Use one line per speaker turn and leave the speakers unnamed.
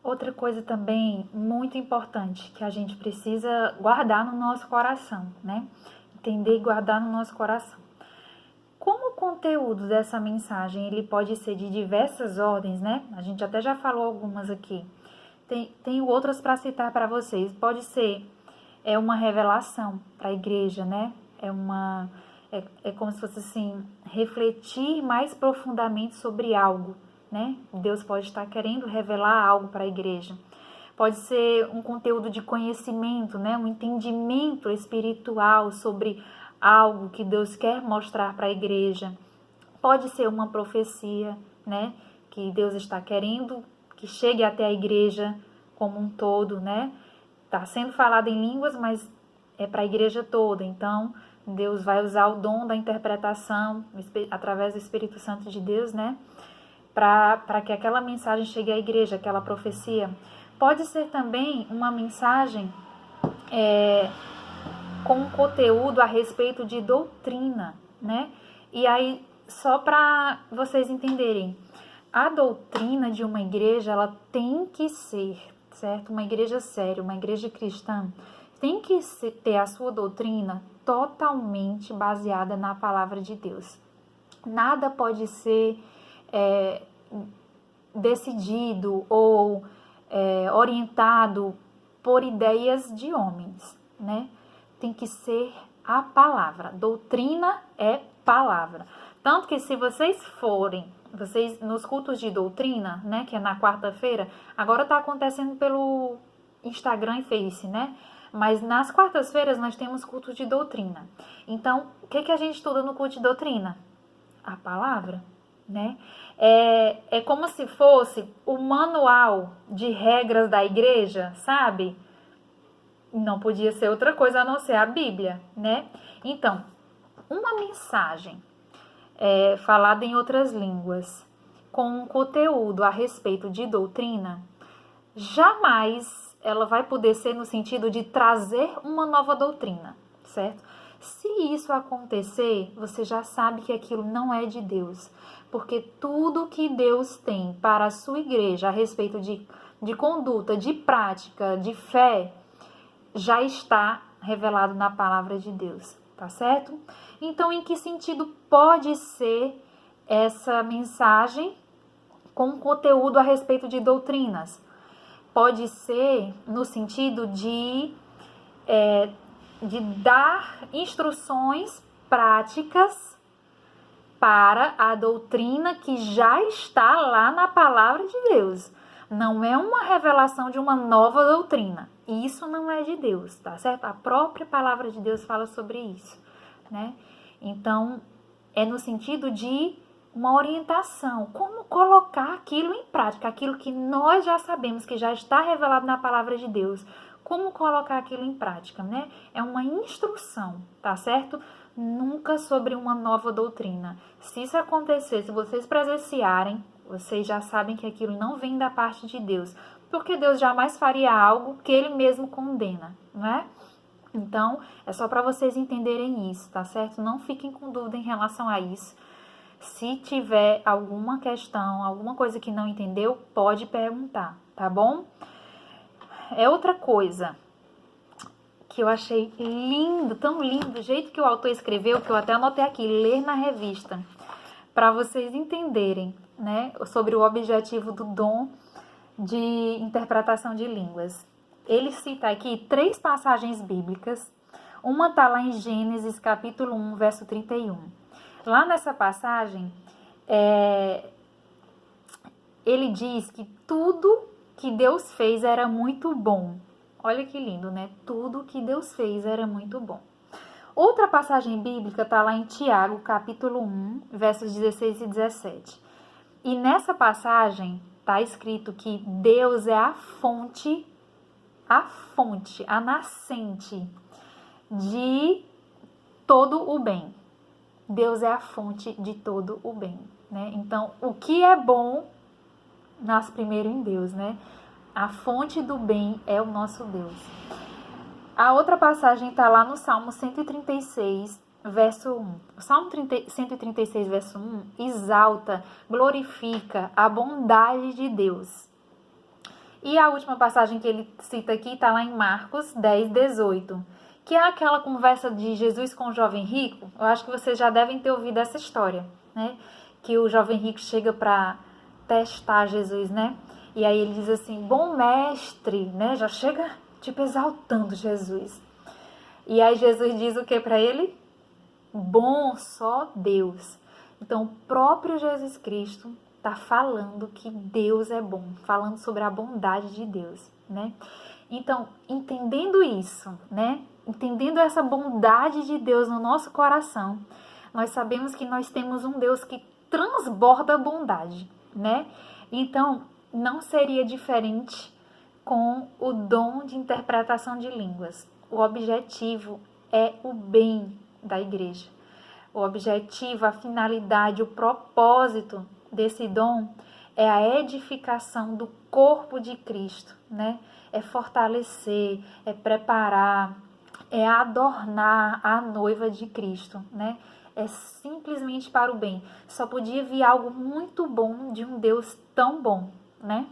Outra coisa também muito importante que a gente precisa guardar no nosso coração, né? Entender e guardar no nosso coração. Como o conteúdo dessa mensagem ele pode ser de diversas ordens, né? A gente até já falou algumas aqui. Tenho outras para citar para vocês. Pode ser uma revelação para a igreja, né? É como se fosse assim, refletir mais profundamente sobre algo, né? Deus pode estar querendo revelar algo para a igreja. Pode ser um conteúdo de conhecimento, né? Um entendimento espiritual sobre algo que Deus quer mostrar para a igreja. Pode ser uma profecia, né? Que Deus está querendo que chegue até a igreja como um todo, né? Está sendo falado em línguas, mas é para a igreja toda. Então, Deus vai usar o dom da interpretação através do Espírito Santo de Deus, né? Para que aquela mensagem chegue à igreja, aquela profecia. Pode ser também uma mensagem com conteúdo a respeito de doutrina, né? E aí, só para vocês entenderem, a doutrina de uma igreja, ela tem que ser, certo? Uma igreja séria, uma igreja cristã, tem que ter a sua doutrina totalmente baseada na palavra de Deus. Nada pode ser decidido ou orientado por ideias de homens, né? Tem que ser a palavra. Doutrina é palavra. Tanto que se vocês nos cultos de doutrina, né, que é na quarta-feira, agora está acontecendo pelo Instagram e Face, né? Mas nas quartas-feiras nós temos cultos de doutrina. Então, o que a gente estuda no culto de doutrina? A palavra, né? É como se fosse o manual de regras da igreja, sabe? Não podia ser outra coisa a não ser a Bíblia, né? Então, uma mensagem falada em outras línguas, com um conteúdo a respeito de doutrina, jamais ela vai poder ser no sentido de trazer uma nova doutrina, certo? Se isso acontecer, você já sabe que aquilo não é de Deus, porque tudo que Deus tem para a sua igreja a respeito de conduta, de prática, de fé, já está revelado na palavra de Deus, tá certo? Então, em que sentido pode ser essa mensagem com conteúdo a respeito de doutrinas? Pode ser no sentido de dar instruções práticas para a doutrina que já está lá na palavra de Deus. Não é uma revelação de uma nova doutrina. Isso não é de Deus, tá certo? A própria palavra de Deus fala sobre isso, né? Então, é no sentido de uma orientação, como colocar aquilo em prática, aquilo que nós já sabemos que já está revelado na palavra de Deus, como colocar aquilo em prática, né? É uma instrução, tá certo? Nunca sobre uma nova doutrina. Se isso acontecer, se vocês presenciarem, vocês já sabem que aquilo não vem da parte de Deus, porque Deus jamais faria algo que Ele mesmo condena, não é? Então, é só para vocês entenderem isso, tá certo? Não fiquem com dúvida em relação a isso. Se tiver alguma questão, alguma coisa que não entendeu, pode perguntar, tá bom? Outra coisa que eu achei lindo, tão lindo, o jeito que o autor escreveu, que eu até anotei aqui, ler na revista, para vocês entenderem, né, sobre o objetivo do dom de interpretação de línguas. Ele cita aqui 3 passagens bíblicas. Uma está lá em Gênesis, capítulo 1, verso 31. Lá nessa passagem, ele diz que tudo que Deus fez era muito bom. Olha que lindo, né? Tudo que Deus fez era muito bom. Outra passagem bíblica está lá em Tiago, capítulo 1, versos 16 e 17. E nessa passagem está escrito que Deus é a fonte, a nascente de todo o bem. Deus é a fonte de todo o bem, né? Então, o que é bom nasce primeiro em Deus, né? A fonte do bem é o nosso Deus. A outra passagem está lá no Salmo 136, verso 1. O Salmo 136, verso 1, exalta, glorifica a bondade de Deus. E a última passagem que ele cita aqui está lá em Marcos 10, 18, que é aquela conversa de Jesus com o jovem rico. Eu acho que vocês já devem ter ouvido essa história, né? Que o jovem rico chega para testar Jesus, né? E aí ele diz assim, bom mestre, né? Já chega tipo exaltando Jesus. E aí Jesus diz o que para ele? Bom só Deus. Então o próprio Jesus Cristo está falando que Deus é bom, falando sobre a bondade de Deus, né? Então, entendendo isso, né? Entendendo essa bondade de Deus no nosso coração, nós sabemos que nós temos um Deus que transborda bondade, né? Então, não seria diferente com o dom de interpretação de línguas. O objetivo é o bem da igreja. O objetivo, a finalidade, o propósito desse dom é a edificação do corpo de Cristo, né? É fortalecer, é preparar, é adornar a noiva de Cristo, né? É simplesmente para o bem. Só podia vir algo muito bom de um Deus tão bom, né?